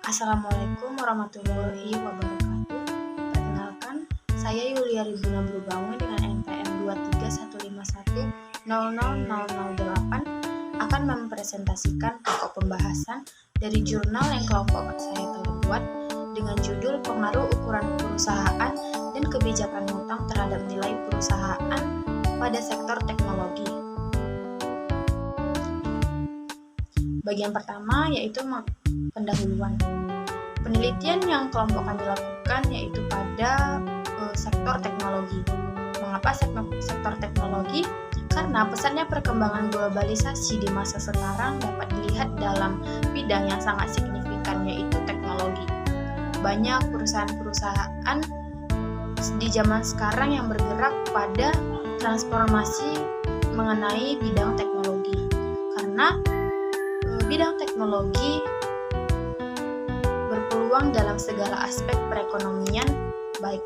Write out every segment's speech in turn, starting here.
Assalamualaikum warahmatullahi wabarakatuh. Perkenalkan, saya Yulia Riduna Brubangun dengan NPM 23151000008 akan mempresentasikan pokok pembahasan dari jurnal yang kelompok saya telah buat dengan judul Pengaruh Ukuran Perusahaan dan Kebijakan Hutang Terhadap Nilai Perusahaan pada Sektor Teknologi. Bagian pertama yaitu pendahuluan. Penelitian yang kelompok kami lakukan yaitu pada sektor teknologi. Mengapa sektor teknologi? Karena pesatnya perkembangan globalisasi di masa sekarang dapat dilihat dalam bidang yang sangat signifikan yaitu teknologi. Banyak perusahaan-perusahaan di zaman sekarang yang bergerak pada transformasi mengenai bidang teknologi. Karena bidang teknologi berpeluang dalam segala aspek perekonomian, baik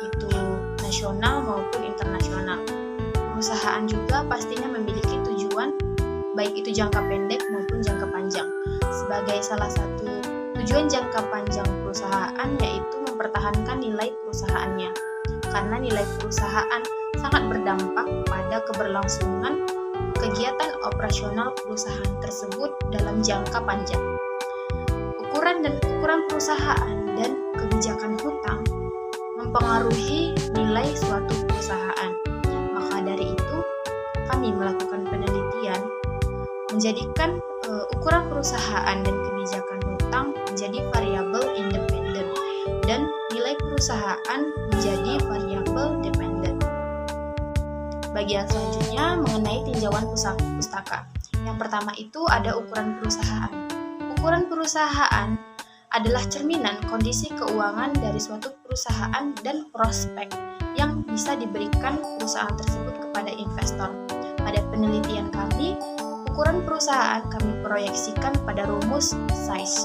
itu nasional maupun internasional. Perusahaan juga pastinya memiliki tujuan, baik itu jangka pendek maupun jangka panjang. Sebagai salah satu tujuan jangka panjang perusahaan yaitu mempertahankan nilai perusahaannya, karena nilai perusahaan sangat berdampak pada keberlangsungan kegiatan operasional perusahaan tersebut dalam jangka panjang. Ukuran perusahaan dan kebijakan hutang mempengaruhi nilai suatu perusahaan. Maka dari itu, kami melakukan penelitian menjadikan ukuran perusahaan dan kebijakan hutang menjadi variabel independen dan nilai perusahaan menjadi variabel dependen. Bagian selanjutnya mengenai tinjauan pustaka. Yang pertama itu ada ukuran perusahaan. Ukuran perusahaan adalah cerminan kondisi keuangan dari suatu perusahaan dan prospek yang bisa diberikan perusahaan tersebut kepada investor. Pada penelitian kami, ukuran perusahaan kami proyeksikan pada rumus size,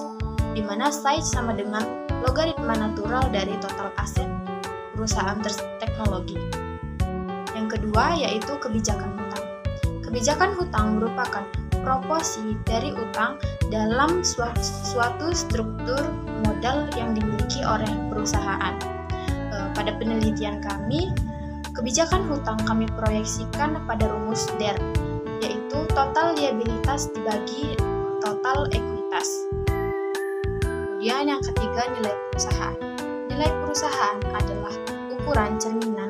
di mana size sama dengan logaritma natural dari total aset perusahaan teknologi. Yang kedua yaitu kebijakan hutang. Kebijakan hutang merupakan proporsi dari utang dalam suatu struktur modal yang dimiliki oleh perusahaan. Pada penelitian kami, kebijakan hutang kami proyeksikan pada rumus DER, yaitu total liabilitas dibagi total ekuitas. Kemudian yang ketiga nilai perusahaan. Nilai perusahaan adalah ukuran cerminan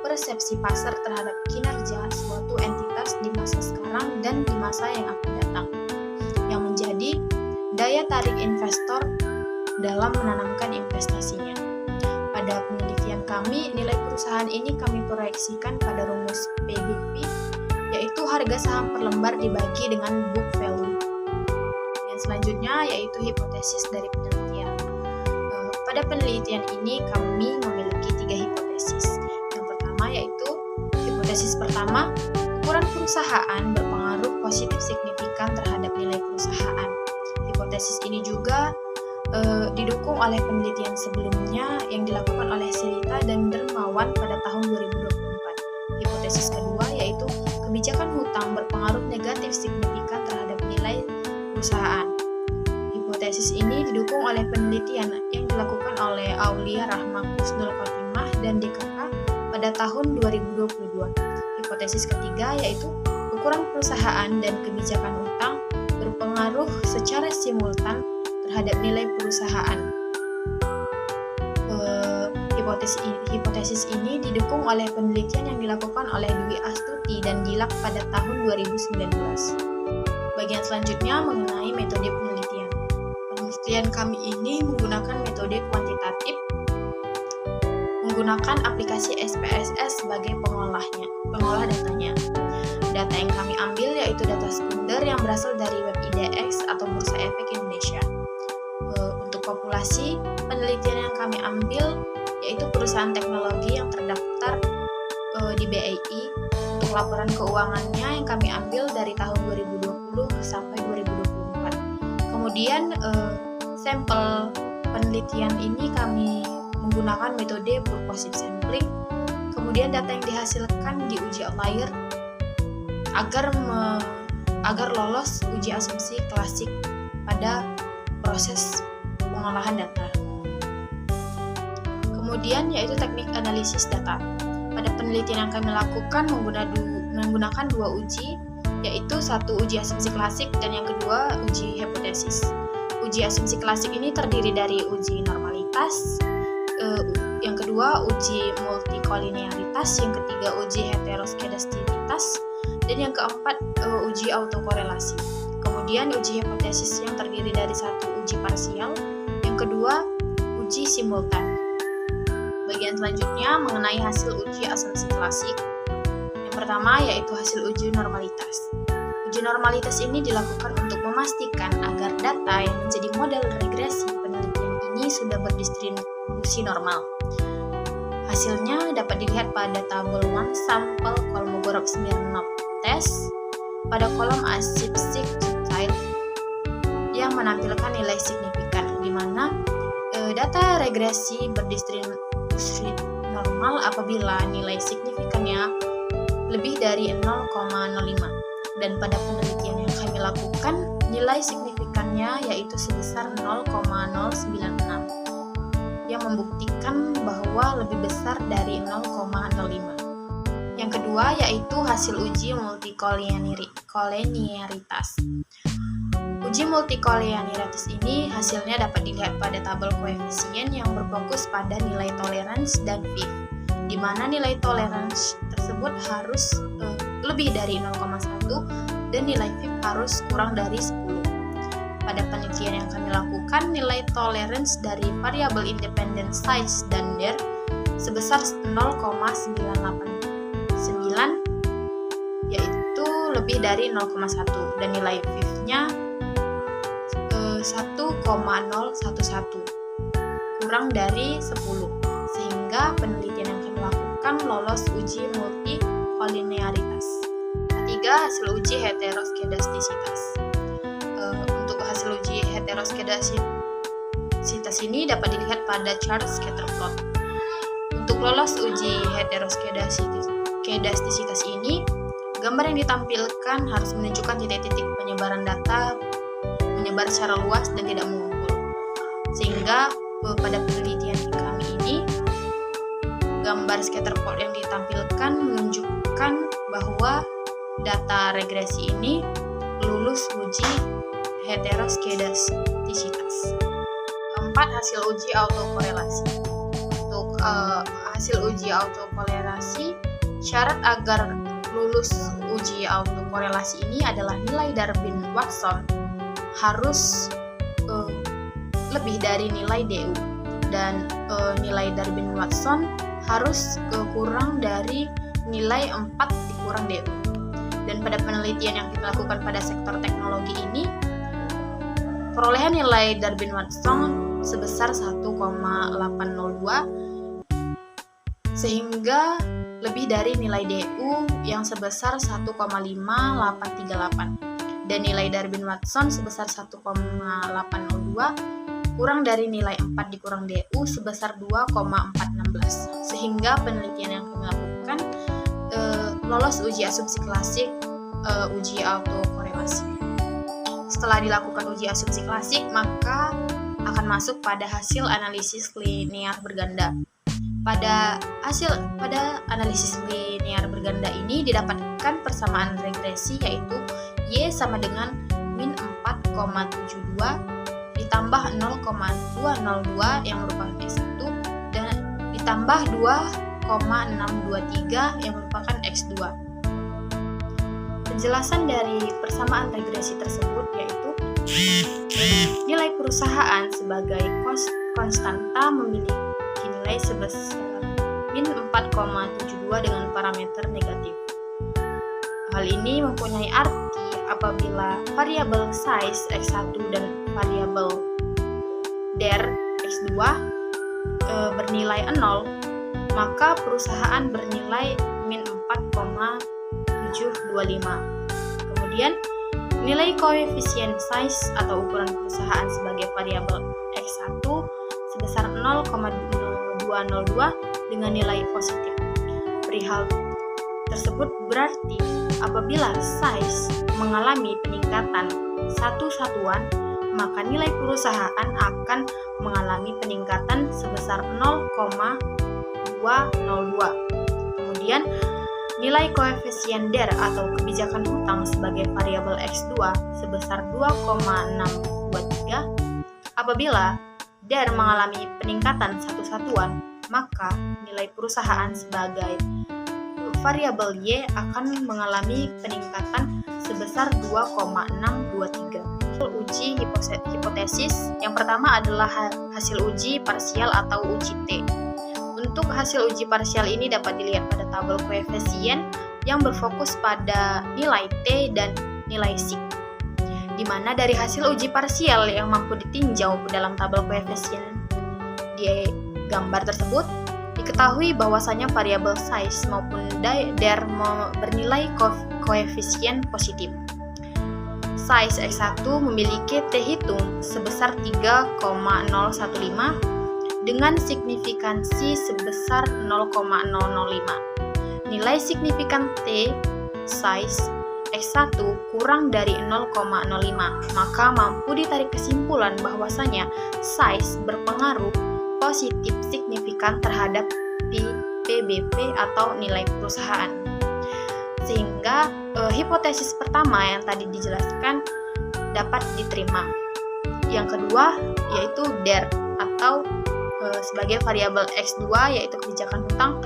persepsi pasar terhadap kinerja suatu entitas di masa sekarang dan di masa yang akan datang, yang menjadi daya tarik investor dalam menanamkan investasinya. Pada penelitian kami, nilai perusahaan ini kami proyeksikan pada rumus PBV, yaitu harga saham per lembar dibagi dengan book value. Yang selanjutnya yaitu hipotesis dari penelitian. Pada penelitian ini kami memiliki 3 hipotesis. Yaitu hipotesis pertama, ukuran perusahaan berpengaruh positif signifikan terhadap nilai perusahaan. Hipotesis ini juga didukung oleh penelitian sebelumnya yang dilakukan oleh Selita dan Dermawan pada tahun 2024. Hipotesis kedua yaitu kebijakan hutang berpengaruh negatif signifikan terhadap nilai perusahaan. Hipotesis ini didukung oleh penelitian yang dilakukan oleh Aulia Rahma Kusnul Khotimah dan DKK pada tahun 2022. Hipotesis ketiga yaitu ukuran perusahaan dan kebijakan hutang berpengaruh secara simultan terhadap nilai perusahaan. Hipotesis ini didukung oleh penelitian yang dilakukan oleh Dwi Astuti dan Dilak pada tahun 2019. Bagian selanjutnya mengenai metode penelitian. Penelitian kami ini menggunakan metode kuantitatif, menggunakan aplikasi SPSS sebagai pengolah datanya. Data yang kami ambil yaitu data sekunder yang berasal dari web IDX atau Bursa Efek Indonesia. Untuk populasi, penelitian yang kami ambil yaitu perusahaan teknologi yang terdaftar di BII. Untuk laporan keuangannya yang kami ambil dari tahun 2020 sampai 2024. Kemudian sampel penelitian ini kami menggunakan metode purposive sampling. Kemudian data yang dihasilkan diuji outlier agar lolos uji asumsi klasik pada proses pengolahan data. Kemudian yaitu teknik analisis data. Pada penelitian yang kami lakukan menggunakan dua uji, yaitu satu uji asumsi klasik dan yang kedua uji hipotesis. Uji asumsi klasik ini terdiri dari uji normalitas, yang kedua uji multikolinearitas, yang ketiga uji heteroskedastisitas, dan yang keempat uji autokorelasi. Kemudian uji hipotesis yang terdiri dari satu uji parsial, yang kedua uji simultan. Bagian selanjutnya mengenai hasil uji asumsi klasik. Yang pertama yaitu hasil uji normalitas. Uji normalitas ini dilakukan untuk memastikan agar data yang menjadi model regresi penelitian ini sudah berdistribusi normal. Hasilnya dapat dilihat pada tabel one sample Kolmogorov-Smirnov test pada kolom asymmetric yang menampilkan nilai signifikan, di mana data regresi berdistribusi normal apabila nilai signifikannya lebih dari 0,05. Dan pada penelitian yang kami lakukan, nilai signifikannya yaitu sebesar 0,096 yang membuktikan bahwa lebih besar dari 0,05. Yang kedua yaitu hasil uji multikolinearitas. Uji multikolinearitas ini hasilnya dapat dilihat pada tabel koefisien yang berfokus pada nilai tolerance dan FIV, di mana nilai tolerance tersebut harus lebih dari 0,1 dan nilai FIV harus kurang dari 10. Pada penelitian yang kami lakukan, nilai tolerance dari variabel independent size dan DER sebesar 0,989, yaitu lebih dari 0,1, dan nilai FIV-nya 1,011, kurang dari 10, sehingga penelitian yang kami lakukan lolos uji multikolinearitas. Ketiga, hasil uji heteroskedastisitas. Untuk hasil uji heteroskedastisitas ini dapat dilihat pada chart scatter plot. Untuk lolos uji heteroskedastisitas ini, gambar yang ditampilkan harus menunjukkan titik-titik penyebaran data menyebar secara luas dan tidak mengumpul. Sehingga pada penelitian kami ini, gambar scatter plot yang ditampilkan menunjukkan bahwa data regresi ini lulus uji heteroskedastisitas. Keempat, hasil uji autokorelasi. Untuk hasil uji autokorelasi, syarat agar lulus uji autokorelasi ini adalah nilai Darwin-Watson harus lebih dari nilai DU, dan nilai Darwin-Watson harus kurang dari nilai 4 dikurang DU. Dan pada penelitian yang kita lakukan pada sektor teknologi ini, perolehan nilai Darwin-Watson sebesar 1,802, sehingga lebih dari nilai DU yang sebesar 1,5838, dan nilai Darwin-Watson sebesar 1,802 kurang dari nilai 4 dikurang DU sebesar 2,416, sehingga penelitian yang kami lakukan lolos uji asumsi klasik, uji autokorelasi. Setelah dilakukan uji asumsi klasik, maka akan masuk pada hasil analisis linear berganda. Pada analisis linear berganda ini didapatkan persamaan regresi, yaitu Y sama dengan min 4,72 ditambah 0,202 yang merupakan S1 dan ditambah 2,623 yang merupakan X2. Penjelasan dari persamaan regresi tersebut yaitu nilai perusahaan sebagai konstanta memiliki nilai sebesar min 4,72 dengan parameter negatif. Hal ini mempunyai arti apabila variabel size X1 dan variabel DER X2 bernilai 0, maka perusahaan bernilai min 4,725. Kemudian, nilai koefisien size atau ukuran perusahaan sebagai variabel X1 sebesar 0,202 dengan nilai positif. Perihal tersebut berarti apabila size mengalami peningkatan satu satuan, maka nilai perusahaan akan mengalami peningkatan sebesar 0,202. Kemudian, nilai koefisien DER atau kebijakan hutang sebagai variabel X2 sebesar 2,623. Apabila DER mengalami peningkatan satu satuan, maka nilai perusahaan sebagai variabel Y akan mengalami peningkatan sebesar 2,623. Uji hipotesis yang pertama adalah hasil uji parsial atau uji T. Untuk hasil uji parsial ini dapat dilihat pada tabel koefisien yang berfokus pada nilai T dan nilai sig, di mana dari hasil uji parsial yang mampu ditinjau dalam tabel koefisien di gambar tersebut, diketahui bahwasanya variabel size maupun DER bernilai koefisien positif. Size X1 memiliki T hitung sebesar 3,015 dengan signifikansi sebesar 0,005. Nilai signifikan T size X1 kurang dari 0,05, maka mampu ditarik kesimpulan bahwasanya size berpengaruh positif signifikan terhadap PBP atau nilai perusahaan. Sehingga hipotesis pertama yang tadi dijelaskan dapat diterima. Yang kedua yaitu DER atau sebagai variabel X2 yaitu kebijakan hutang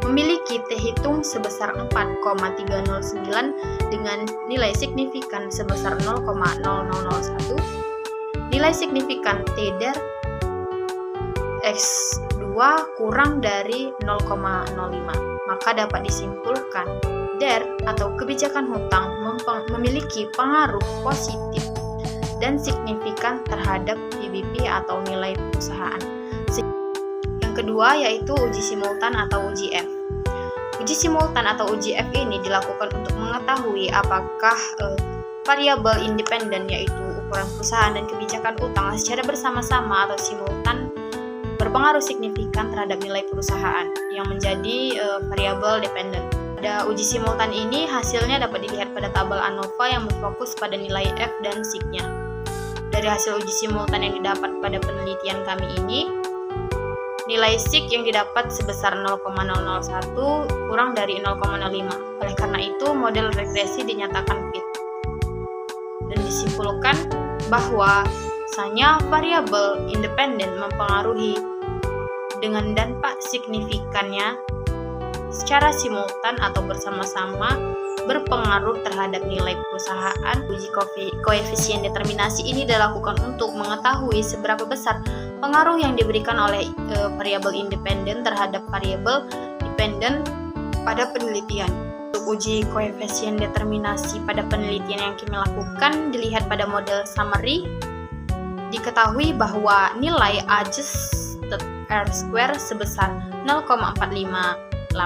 memiliki T hitung sebesar 4,309 dengan nilai signifikan sebesar 0,0001. Nilai signifikan T DER X2 kurang dari 0,05, maka dapat disimpulkan DER atau kebijakan hutang memiliki pengaruh positif dan signifikan terhadap PBP atau nilai perusahaan. Yang kedua yaitu uji simultan atau uji F. Uji simultan atau uji F ini dilakukan untuk mengetahui apakah variabel independen yaitu ukuran perusahaan dan kebijakan utang secara bersama-sama atau simultan berpengaruh signifikan terhadap nilai perusahaan yang menjadi variabel dependen. Pada uji simultan ini hasilnya dapat dilihat pada tabel ANOVA yang berfokus pada nilai F dan sig-nya. Dari hasil uji simultan yang didapat pada penelitian kami ini, nilai sig yang didapat sebesar 0,001 kurang dari 0,05. Oleh karena itu, model regresi dinyatakan fit. Dan disimpulkan bahwa variabel independen mempengaruhi dengan dampak signifikannya secara simultan atau bersama-sama berpengaruh terhadap nilai perusahaan. Uji koefisien determinasi ini dilakukan untuk mengetahui seberapa besar pengaruh yang diberikan oleh variabel independen terhadap variabel dependen pada penelitian. Untuk uji koefisien determinasi pada penelitian yang kami lakukan dilihat pada model summary. Diketahui bahwa nilai adjusted R-square sebesar 0,458,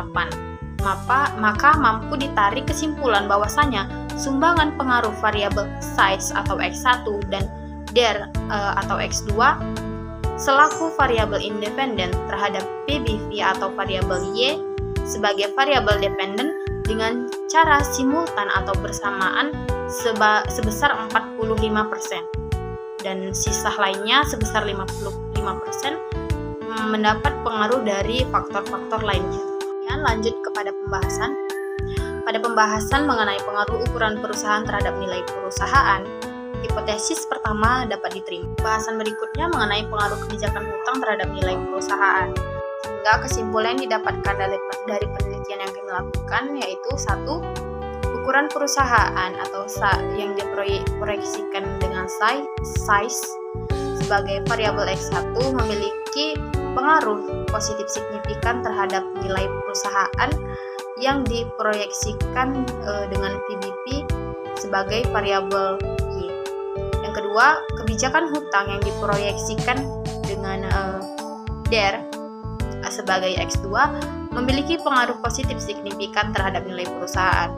maka mampu ditarik kesimpulan bahwasanya sumbangan pengaruh variabel size atau X1 dan DER atau X2 selaku variabel independen terhadap PBV atau variabel Y sebagai variabel dependen dengan cara simultan atau bersamaan sebesar 45%. Dan sisa lainnya sebesar 55% mendapat pengaruh dari faktor-faktor lainnya. Lanjut kepada pembahasan. Pada pembahasan mengenai pengaruh ukuran perusahaan terhadap nilai perusahaan, hipotesis pertama dapat diterima. Pembahasan berikutnya mengenai pengaruh kebijakan hutang terhadap nilai perusahaan. Sehingga kesimpulan yang didapatkan dari penelitian yang kami lakukan yaitu 1. Ukuran perusahaan atau yang diproyeksikan dengan size sebagai variabel X1 memiliki pengaruh positif signifikan terhadap nilai perusahaan yang diproyeksikan dengan PBP sebagai variabel Y. Yang kedua, kebijakan hutang yang diproyeksikan dengan DER sebagai X2 memiliki pengaruh positif signifikan terhadap nilai perusahaan.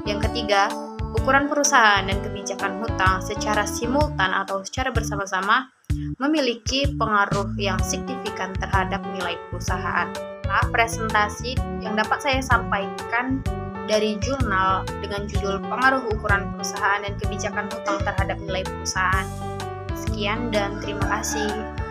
Yang ketiga, ukuran perusahaan dan kebijakan hutang secara simultan atau secara bersama-sama memiliki pengaruh yang signifikan terhadap nilai perusahaan. Nah, presentasi yang dapat saya sampaikan dari jurnal dengan judul Pengaruh Ukuran Perusahaan dan Kebijakan Hutang Terhadap Nilai Perusahaan. Sekian dan terima kasih.